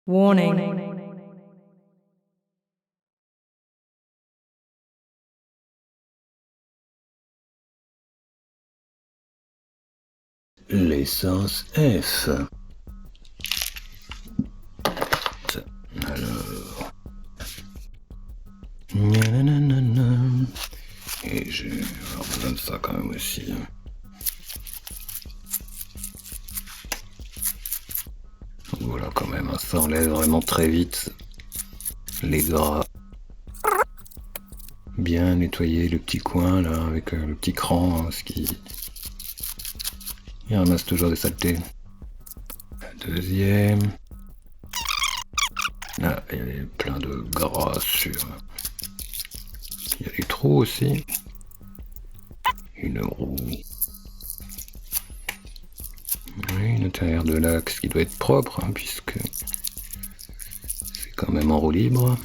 Warning. L'essence F. Alors. Nananana. Et j'ai besoin de ça quand même aussi. Donc voilà quand même, ça enlève vraiment très vite les gras. Bien nettoyer le petit coin là avec le petit cran, ce qui il ramasse toujours des saletés. La deuxième. Là, il y avait plein de gras sur. Il y a des trous aussi. Une roue. Oui, l'intérieur de l'axe qui doit être propre, hein, puisque c'est quand même en roue libre.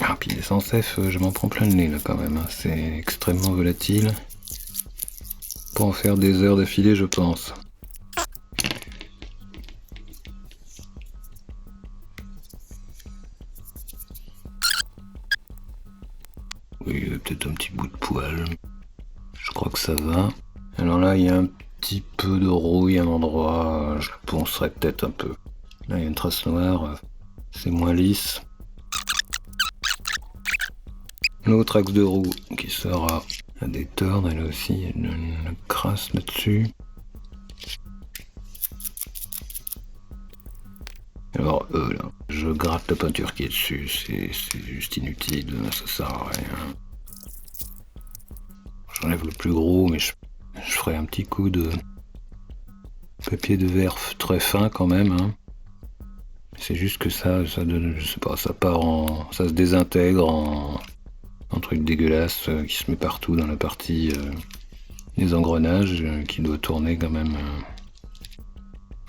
Ah, puis l'essence F, je m'en prends plein le nez là quand même. Hein. C'est extrêmement volatile. Pour en faire des heures d'affilée, je pense. Oui, peut-être un petit bout de poil. Je crois que ça va. Alors là, il y a un petit peu de rouille à un endroit. Je poncerai peut-être un peu. Là, il y a une trace noire. C'est moins lisse. L'autre axe de roue qui sera à détordre, elle a aussi une crasse là-dessus. Alors là, je gratte la peinture qui est dessus, c'est juste inutile, ça sert à rien. J'enlève le plus gros, mais je ferai un petit coup de papier de verre très fin quand même. Hein. C'est juste que ça donne, je sais pas, ça se désintègre en un truc dégueulasse qui se met partout dans la partie des engrenages qui doit tourner quand même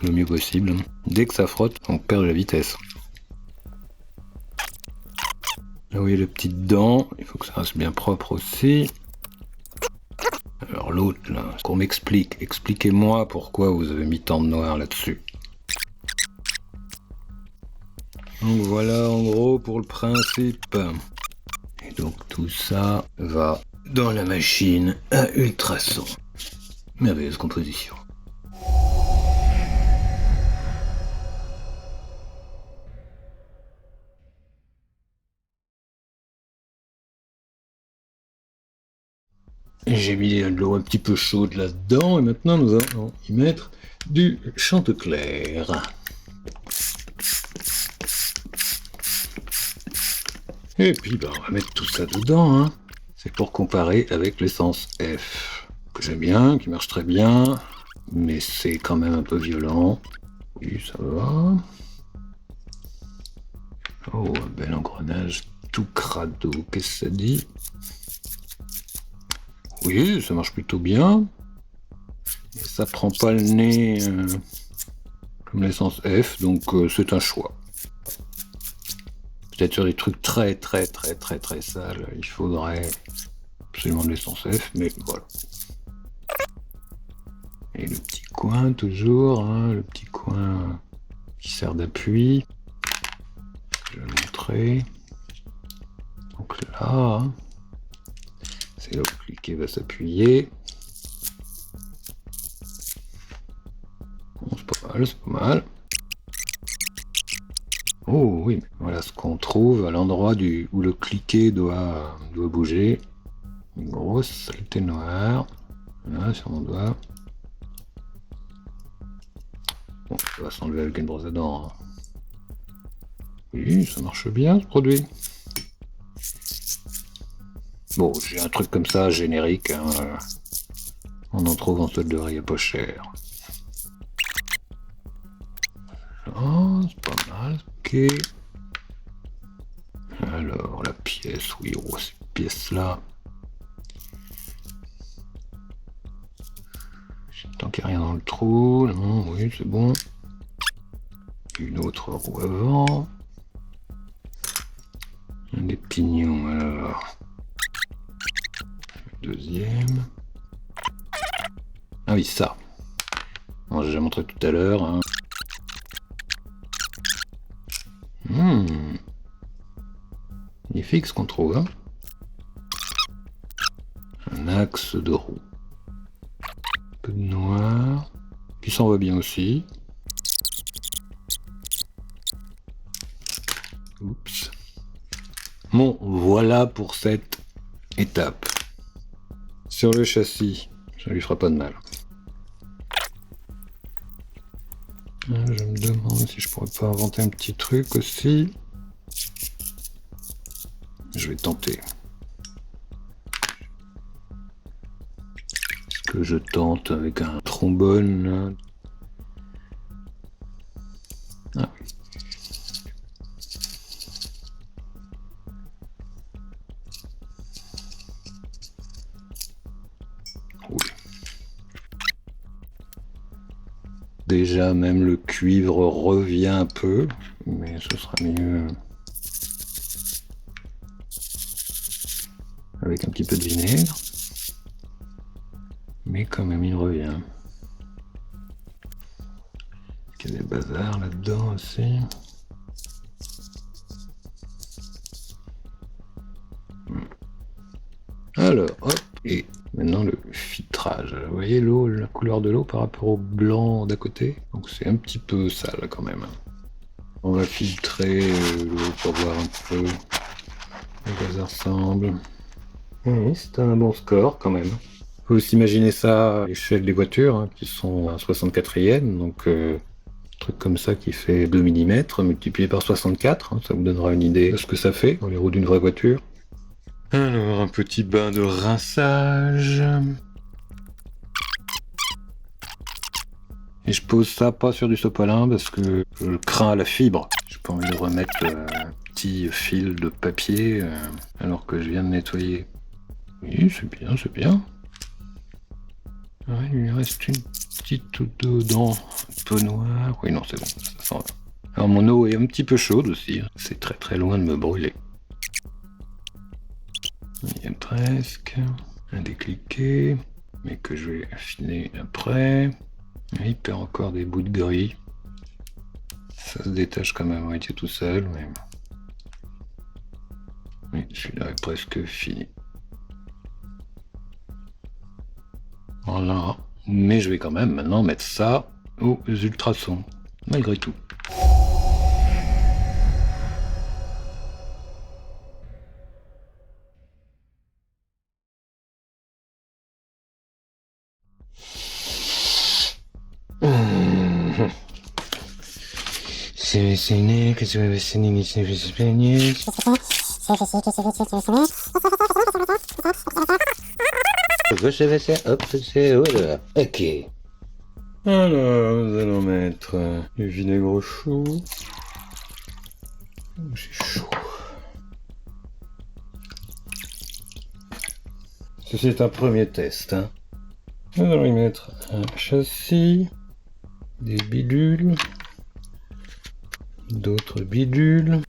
le mieux possible. Dès que ça frotte, on perd de la vitesse. Là où il y a les petites dents, il faut que ça reste bien propre aussi. Alors l'autre là, qu'on m'explique, expliquez-moi pourquoi vous avez mis tant de noir là-dessus. Donc voilà en gros pour le principe. Et donc tout ça va dans la machine à ultrasons. Merveilleuse composition. J'ai mis de l'eau un petit peu chaude là-dedans et maintenant nous allons y mettre du Chantecler. Et puis on va mettre tout ça dedans. Hein. C'est pour comparer avec l'essence F, que j'aime bien, qui marche très bien, mais c'est quand même un peu violent. Oui, ça va. Oh, un bel engrenage tout crado, qu'est-ce que ça dit? Oui, ça marche plutôt bien. Et ça prend pas le nez comme l'essence F, donc c'est un choix. Peut-être sur des trucs très sales, il faudrait absolument de l'essence F, mais voilà. Et le petit coin toujours, hein, le petit coin qui sert d'appui. Je vais le montrer. Donc là, hein, c'est là où le cliquet va s'appuyer. Bon, c'est pas mal. Oh oui, voilà ce qu'on trouve à l'endroit où le cliquet doit bouger. Une grosse saleté noire. Là, sur mon doigt. Bon, ça va s'enlever avec une brosse à dents. Hein. Oui, ça marche bien ce produit. Bon, j'ai un truc comme ça, générique. Hein, on en trouve en solderie à pas cher. Oh, c'est pas mal, ok. Alors, la pièce, oui, oh, cette pièce-là. Tant qu'il n'y a rien dans le trou, non, oui, c'est bon. Une autre roue avant. Des pignons, alors. Deuxième. Ah oui, ça. Bon, j'ai déjà montré tout à l'heure. Hein. magnifique ce qu'on trouve, hein. Un axe de roue. Un peu de noir. Qui s'en va bien aussi. Oups. Bon, voilà pour cette étape. Sur le châssis, ça lui fera pas de mal. Je me demande si je pourrais pas inventer un petit truc aussi. Je vais tenter. Est-ce que je tente avec un trombone là? Ah. Oui. Déjà, même le cuivre revient un peu, mais ce sera mieux avec un petit peu de vinaigre. Mais quand même, il revient. Est-ce qu'il y a des bazars là-dedans aussi? Alors, hop, et maintenant le filtrage. Vous voyez l'eau, la couleur de l'eau par rapport au blanc d'à côté? Donc c'est un petit peu sale quand même. On va filtrer l'eau pour voir un peu à quoi ça ressemble. Oui, c'est un bon score quand même. Faut s'imaginer ça à l'échelle des voitures, hein, qui sont à 64e, donc truc comme ça qui fait 2 mm multiplié par 64, hein, ça vous donnera une idée de ce que ça fait dans les roues d'une vraie voiture. Alors, un petit bain de rinçage. Et je pose ça pas sur du sopalin parce que je crains la fibre. J'ai pas envie de remettre un petit fil de papier alors que je viens de nettoyer. Oui, c'est bien, c'est bien. Ouais, il lui reste une petite dent un peu noire. Oui, non, c'est bon, ça s'en va. Alors, mon eau est un petit peu chaude aussi. Hein. C'est très très loin de me brûler. Il y a presque un décliqué, mais que je vais affiner après. Il perd encore des bouts de gris. Ça se détache quand même à moitié tout seul, mais... Oui, celui-là est presque fini. Voilà. Mais je vais quand même maintenant mettre ça aux ultrasons, malgré tout. Ok. Alors, nous allons mettre du vinaigre chaud. J'ai chaud. Ceci est un premier test. Hein. Nous allons y mettre un châssis, des bidules, d'autres bidules.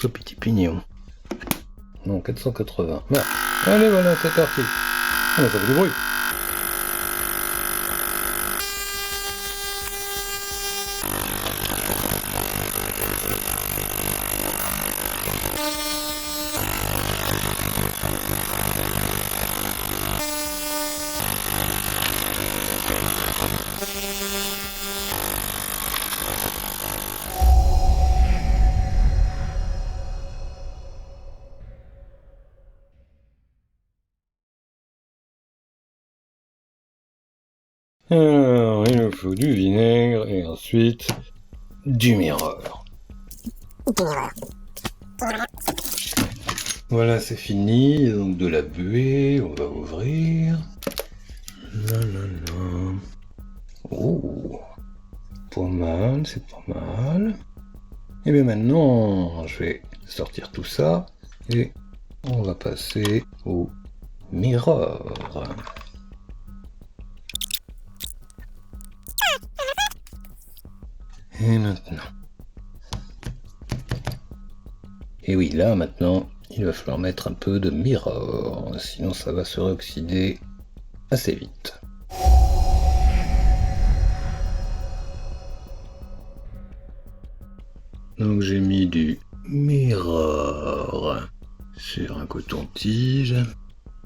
Un petit pignon. Non, 480. Bon, allez, voilà, c'est parti. Ah, ça fait du bruit. Alors, il nous faut du vinaigre et ensuite du miroir. Voilà, c'est fini. Donc de la buée, on va ouvrir. Oh, pas mal, c'est pas mal. Et bien maintenant, je vais sortir tout ça et on va passer au miroir. Et maintenant. Et oui, là maintenant, il va falloir mettre un peu de miroir, sinon ça va se réoxyder assez vite. Donc j'ai mis du Mirror sur un coton-tige.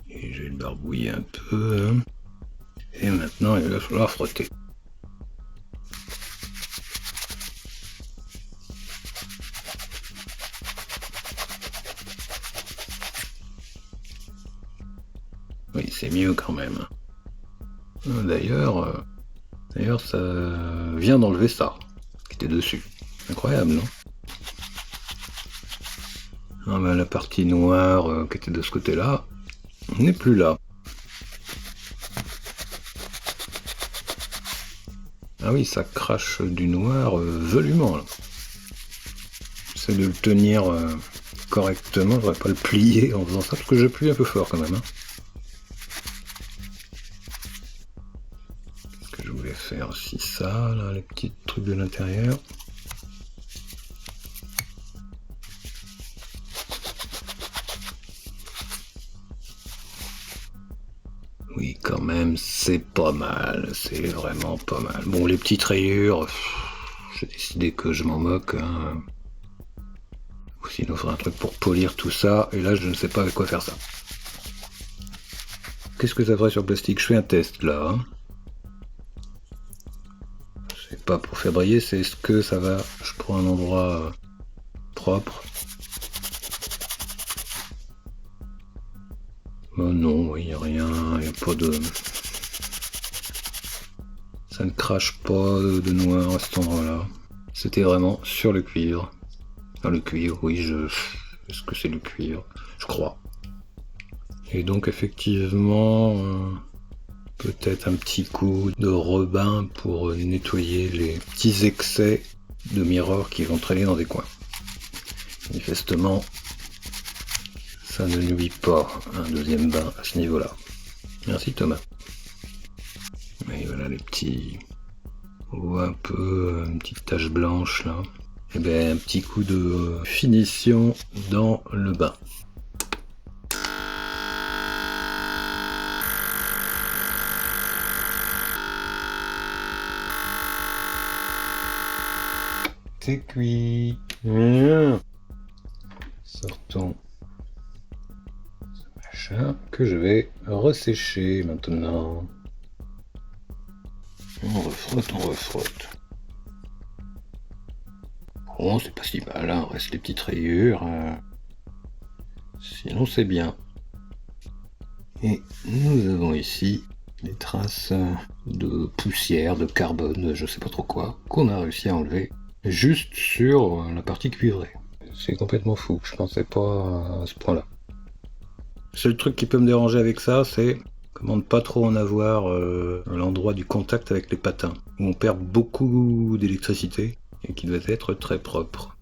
Et je vais le barbouiller un peu. Et maintenant, il va falloir frotter. Oui, c'est mieux quand même. D'ailleurs, ça vient d'enlever ça, qui était dessus. Incroyable, non? Ah ben, la partie noire qui était de ce côté-là n'est plus là. Ah oui, ça crache du noir volument là. J'essaie de le tenir correctement, je devrais pas le plier en faisant ça, parce que je plie un peu fort quand même. Hein. Qu'est-ce que je voulais faire aussi ça, là, les petits trucs de l'intérieur. Oui, quand même, c'est pas mal, c'est vraiment pas mal. Bon, les petites rayures, j'ai décidé que je m'en moque. Hein. Ou sinon, il faudrait un truc pour polir tout ça, et là, je ne sais pas avec quoi faire ça. Qu'est-ce que ça ferait sur le plastique? Je fais un test, là. Hein. C'est pas pour faire briller, c'est est-ce que ça va... Je prends un endroit propre. Oh non, il n'y a rien, il n'y a pas de... Ça ne crache pas de noir à cet endroit-là. C'était vraiment sur le cuivre. Dans le cuivre, oui, Est-ce que c'est le cuivre? Je crois. Et donc effectivement, peut-être un petit coup de rebin pour nettoyer les petits excès de mirror qui vont traîner dans des coins. Manifestement, ça ne nuit pas un deuxième bain à ce niveau-là. Merci Thomas. Et voilà les petits... On voit un peu une petite tache blanche là. Et bien un petit coup de finition dans le bain. C'est cuit. Bien. Sortons ce machin que je vais ressécher maintenant. On refrotte. Bon, c'est pas si mal, hein. Reste les petites rayures. Sinon, c'est bien. Et nous avons ici des traces de poussière, de carbone, je sais pas trop quoi, qu'on a réussi à enlever juste sur la partie cuivrée. C'est complètement fou, je pensais pas à ce point-là. Le seul truc qui peut me déranger avec ça, c'est comment ne pas trop en avoir à l'endroit du contact avec les patins, où on perd beaucoup d'électricité et qui doit être très propre.